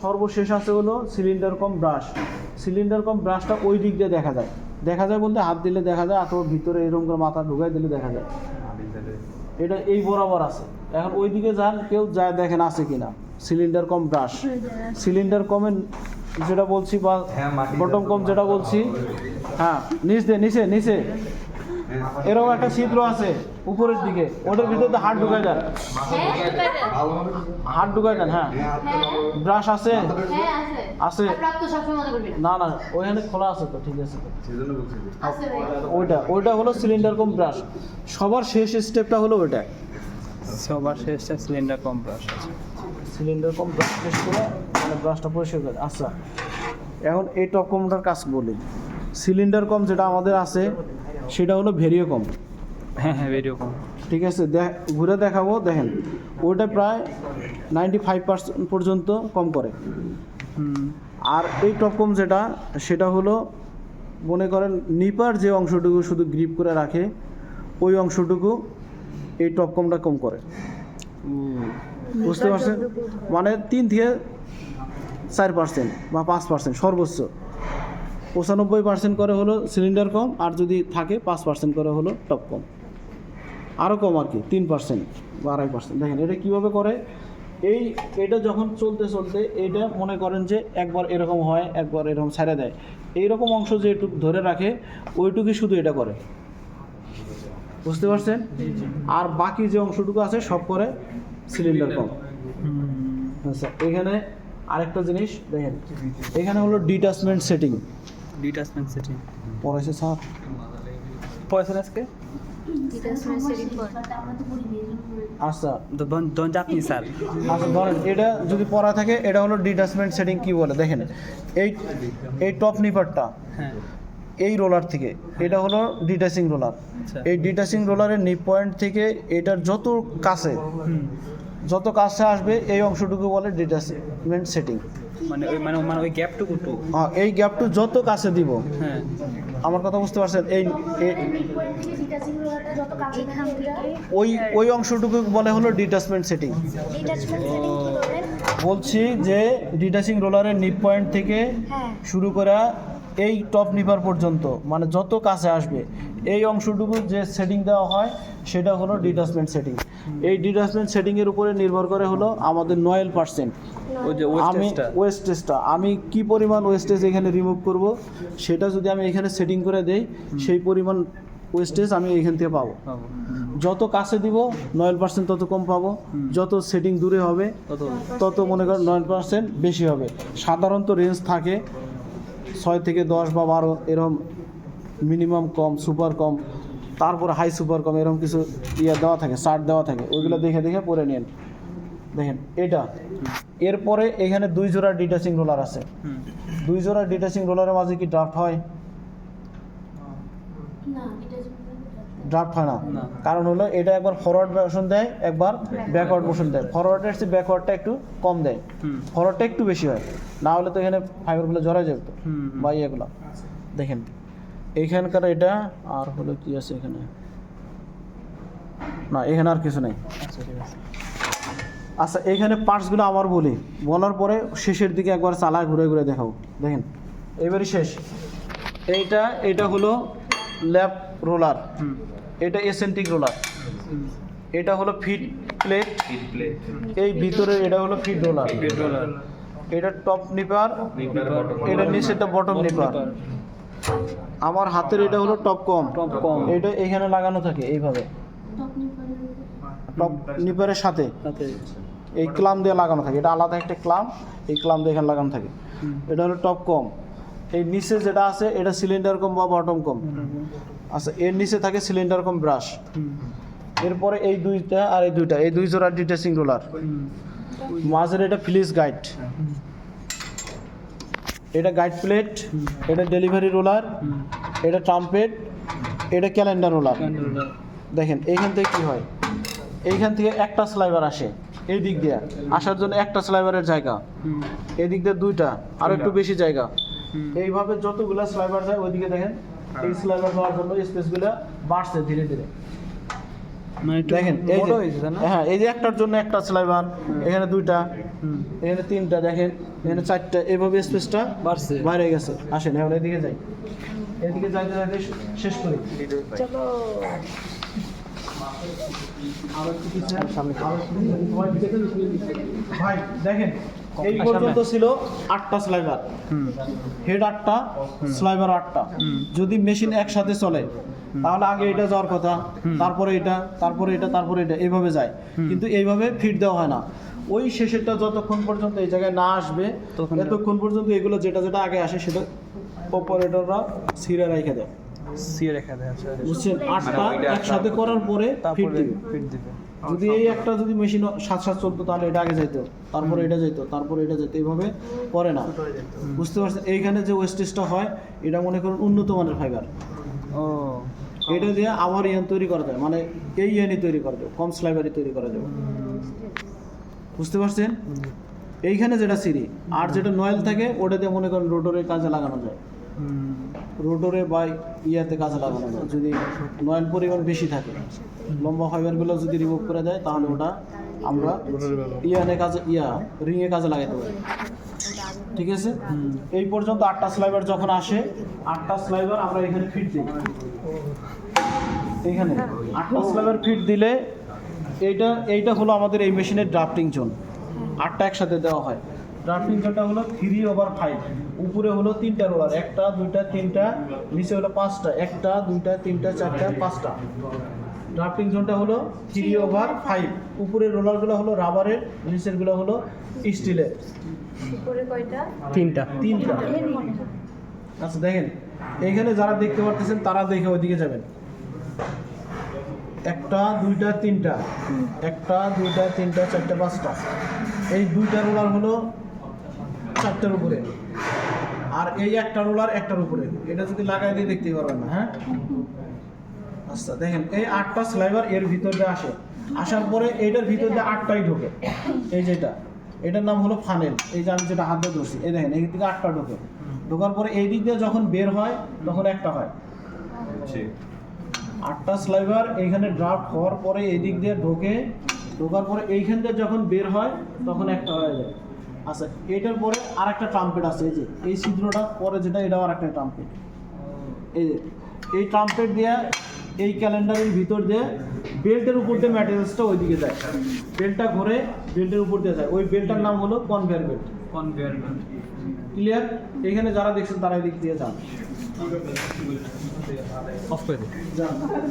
সর্বশেষ আছে হলো সিলিন্ডার কম ব্রাশ। সিলিন্ডার কম ব্রাশটা ওই দিক দিয়ে দেখা যায় বলতে হাত দিলে দেখা যায়, অথবা ভিতরে এরকম করে মাথা ঢুকাই দিলে দেখা যায়। এটা এই বরাবর আছে। এখন ওই দিকে যান, কেউ যায় দেখেন আছে কিনা সিলিন্ডার কম ব্রাশ। সিলিন্ডার কমের যেটা বলছি বা বটম কম যেটা বলছি, হ্যাঁ নিচে এরকম একটা ছিদ্র আছে উপরের দিকে, ওটার ভিতরে তো হাত ঢুকায় যান, হ্যাঁ। ব্রাশ আছে না ওইখানে খোলা আছে তো, ঠিক আছে। ওইটা হলো সিলিন্ডার কম ব্রাশ। সবার শেষ স্টেপটা হলো ওইটা, সিলিন্ডার কম ব্রাশ আছে। সিলিন্ডার কম ব্রাশ শেষ করে মানে ব্রাশটা পরিষ্কার করে। আচ্ছা, এখন এই টপ কমটার কাজ বলি। সিলিন্ডার কম যেটা আমাদের আছে সেটা হলো ভেরিও কম। হ্যাঁ ভেরিও কম, ঠিক আছে। ঘুরে দেখাবো, দেখেন ওইটা প্রায় 95% পর্যন্ত কম করে। আর এই টপ কম যেটা, সেটা হলো মনে করেন নিপার যে অংশটুকু শুধু গ্রিপ করে রাখে, ওই অংশটুকু এই টপ কমটা কম করে। বুঝতে পারছেন? মানে 3 থেকে 4% বা 5% সর্বোচ্চ। 95% করে হলো সিলিন্ডার কম, আর যদি থাকে 5% করে হলো টপ কম। আরও কম আর কি, 3% বা 2.5%। দেখেন এটা কীভাবে করে। এটা যখন চলতে এইটা মনে করেন যে একবার এরকম হয়, একবার এরকম ছেড়ে দেয়। এইরকম অংশ যেটুকু ধরে রাখে ওইটুকুই শুধু এটা করে। বুঝতে পারছেন? আর বাকি যে অংশটুকু আছে সব করে সিলিন্ডার কম। আচ্ছা, এখানে আরেকটা জিনিস দেখেন, এখানে হলো ডিটাচমেন্ট সেটিং। পড়াইছে স্যার? আজকে আচ্ছা আপনি স্যার। আচ্ছা ধরেন এটা যদি পড়া থাকে, এটা হলো ডিটাচমেন্ট সেটিং। কি বলে দেখেন, এই টপ নিপারটা এই রোলার থেকে, এটা হলো ডিটাচিং রোলার। এই ডিটাচিং রোলারের নিপ পয়েন্ট থেকে এটার যত কাছে আসবে এই অংশটুকু বলে ডিটাচমেন্ট সেটিং। মানে ওই গ্যাপটুকু, হ্যাঁ, এই গ্যাপটু যত কাছে দিব। হ্যাঁ, আমার কথা বুঝতে পারছেন? ওই অংশটুকু বলে হলো ডিটাচমেন্ট সেটিং। বলছি যে ডিটাচিং রোলারের নিপ পয়েন্ট থেকে শুরু করে এই টপ নিপার পর্যন্ত, মানে যত কাছে আসবে এই অংশটুকু যে সেটিং দেওয়া হয় সেটা হলো ডিটাচমেন্ট সেটিং। এই ডিটাচমেন্ট সেটিংয়ের উপরে নির্ভর করে হলো আমাদের নয়েল পার্সেন্ট। আমি ওয়েস্টেজটা আমি কি পরিমাণ ওয়েস্টেজ এখানে রিমুভ করব, সেটা যদি আমি এখানে সেটিং করে দেই, সেই পরিমাণ ওয়েস্টেজ আমি এখান থেকে পাবো। যত কাছে দিব 9% তত কম পাবো, যত সেটিং দূরে হবে তত মনে করেন 9% বেশি হবে। সাধারণত রেঞ্জ থাকে 6 থেকে 10 বা 12, এরকম মিনিমাম কম, সুপার কম, তারপর হাই সুপার কম, এরকম কিছু দেওয়া থাকে, চার্ট দেওয়া থাকে। ওইগুলো দেখে পরে নেন। দেখেন এটা, এরপরে এখানে 2 জোড়া ডিটাচিং রোলার আছে। 2 জোড়া ডিটাচিং রোলারের মাঝে কি ড্রাফট হয়? ড্রাফট হয় না। কারণ হলো এটা একবার ফরওয়ার্ড মোশন দেয়, একবার ব্যাকওয়ার্ড মোশন দেয়। ফরওয়ার্ডের চেয়ে ব্যাকওয়ার্ডটা একটু কম দেয়, ফরওয়ার্ডটা একটু বেশি হয়। না হলে তো এখানে ফাইবারগুলো জড়া যেত বা ইয়েগুলো। দেখেন এইখানকার এটা, আর হলো কি আছে এখানে, না এখানে আর কিছু নেই। আচ্ছা, এখানে পার্টসগুলো আবার বলার পরে শেষের দিকে একবার চালা ঘুরে দেখাও। দেখেন এবারই শেষ। এটা হলো ল্যাপ রোলার, এটা এসেন্ট্রিক রোলার, এটা হলো ফিড প্লেট, এই ভিতরে এটা হলো ফিড রোলার, এটা টপ নিপার, এটা নিচেটা বটম নিপার। আমার হাতের এটা হলো টপ কম, এটা এখানে লাগানো থাকে এইভাবে, টপ নিপারের সাথে এই ক্লাম দিয়ে লাগানো থাকে। এটা আলাদা একটা ক্লাম, এই ক্লাম দিয়ে এখানে লাগানো থাকে। এটা হলো টপ কম। এই নিচে যেটা আছে এটা সিলিন্ডার কম বা বটম কম। আচ্ছা, এর নিচে থাকে সিলিন্ডার কম ব্রাশ। এরপরে এই দুইটা আর এই 2 জোড়া ডিটাচিং রোলার। মাঝের এটা ফ্লিস গাইড, এটা গাইড প্লেট, এটা ডেলিভারি রোলার, এটা ট্রাম্পেট, এটা ক্যালেন্ডার রোলার। দেখেন এইখান থেকে কি হয়, এইখান থেকে একটা স্লাইভার আসে, এই দিক দিয়ে আসার জন্য একটা স্লাইভারের জায়গা, এই দিক দিয়ে 2টা, আর একটু বেশি জায়গা। এইভাবে যতগুলো স্লাইভার যায় ওইদিকে দেখেন এই স্লাইভার হওয়ার জন্য স্পেসগুলো বাড়ছে ধীরে ধীরে। মানে একটু দেখেন এই বড় যে হয়েছে তাই না? হ্যাঁ এই যে একটার জন্য একটা স্লাইবার, এখানে দুইটা, হুম। এখানে তিনটা, দেখেন এখানে চারটা, এইভাবে স্পেসটা বাড়ছে। বাইরে গেছে। আসেন এখন এদিকে যাই, এদিকে যাইতে যাইতে শেষ করি। চলো আরো একটু পিছনে, আরো একটু পিছনে। ভাই দেখেন এই পর্যন্ত ছিল 8টা স্লাইবার, হুম। হেড 8টা, স্লাইবার 8টা। হুম। যদি মেশিন একসাথে চলে তাহলে আগে এটা যাওয়ার কথা, তারপরে এটা, তারপরে এটা, তারপরে এটা, এইভাবে যায়। কিন্তু এইভাবে ফিট দেওয়া হয় না। ওই শেষেরটা যতক্ষণ পর্যন্ত এই জায়গায় না আসবে এতক্ষণ পর্যন্ত এগুলো যেটা যেটা আগে আসে সেটা অপারেটররা ছিঁড়ে রেখে দেয়। সিয়ে রেখা দেয় আচ্ছা। বুঝছেন? 8টা একসাথে করার পরে ফিট তারপরে দিবে। ফিট দিবে। যদি এই একটা যদি মেশিন সাত চলতো তাহলে এটা আগে যাইতো, তারপরে এটা যাইতো, তারপরে এটা যেত, এইভাবে করে না। বুঝতে পারছেন? এইখানে যে ওয়েস্টেজটা হয় এটা মনে করুন উন্নত মানের ফাইবার, ও এটা দিয়ে আবার ইয়ান তৈরি করা যায়, মানে এই ইয়ানই তৈরি করা যায়, কম স্লাইবারই তৈরি করা যাবে। বুঝতে পারছেন? এইখানে যেটা সিরি আর যেটা নয়েল থাকে ওটা দিয়ে মনে করেন রোটরের কাজে লাগানো যায়, হুম। রোটরে বা ইয়াতে কাজে লাগানো যায়। যদি নয়েল পরিমাণ বেশি থাকে, লম্বা ফাইবারগুলো যদি রিমুভ করে দেয় তাহলে ওটা আমরা ইয়ানে কাজে রিংয়ে কাজে লাগাতে পারি। ঠিক আছে? এই পর্যন্ত 8টা স্লাইবার যখন আসে, 8টা স্লাইবার আমরা এখানে ফিট দিই। এইখানে 8টা স্লাইবার ফিট দিলে এইটা হলো আমাদের এই মেশিনের ড্রাফটিং জোন। 8টা একসাথে দেওয়া হয়। ড্রাফটিং জোনটা হলো 3/5, উপরে হলো 3টা রোলার, 1টা 2টা 3টা, নিচে হলো 5টা, 1টা 2টা 3টা 4টা 5টা। ড্রাফটিং জোনটা হলো 3/5, উপরের রোলারগুলো হলো রাবারের, নিচেরগুলো হলো স্টিলের। উপরে কয়টা? তিনটা। 3টা। আচ্ছা দেখেন এইখানে যারা দেখতে পারতেছেন তারা দেখে ওইদিকে যাবেন। 1টা 2টা 3টা, 1টা 2টা 3টা 4টা 5টা, এই 2টা রোলার হলো 4টার উপরে, আর এই একটা রোলার 1টার উপরে। এটা যদি লাগাই দিয়ে দেখতেই পারবেন না। হ্যাঁ আচ্ছা দেখেন এই 8টা স্লাইবার এর ভিতর দিয়ে আসে, আসার পরে এইটার ভিতর দিয়ে 8টাই ঢোকে। এই যেটা এটার নাম হলো ফানেল, এই যে আমি যেটা হাতে ধরছি, এই দেখেন এই দিকে 8টা ঢোকে। ঢোকার পরে এই দিক দিয়ে যখন বের হয় তখন একটা হয়। 8টা স্লাইবার এইখানে ড্রাফট হওয়ার পরে এই দিক দিয়ে ঢোকার পরে এইখান দিয়ে যখন বের হয় তখন একটা হয়ে যায়। আচ্ছা এটার পরে আর একটা ট্রাম্পেট আছে, এই যে এই ছিদ্রটা পরে যেটা, এটাও আর একটা ট্রাম্পেট। এই ট্রাম্পেট দিয়ে এই ক্যালেন্ডারের ভিতর দিয়ে বেল্টের উপর দিয়ে ম্যাটেরিয়ালসটা ওইদিকে যায়, বেল্টটা ঘুরে বেল্টের উপর দিয়ে যায়। ওই বেল্টটার নাম হলো conveyor belt. Conveyor belt. Clear? এখানে যারা দেখছেন তারা এই দিক দিয়ে যান। অফ করে দিই। যান।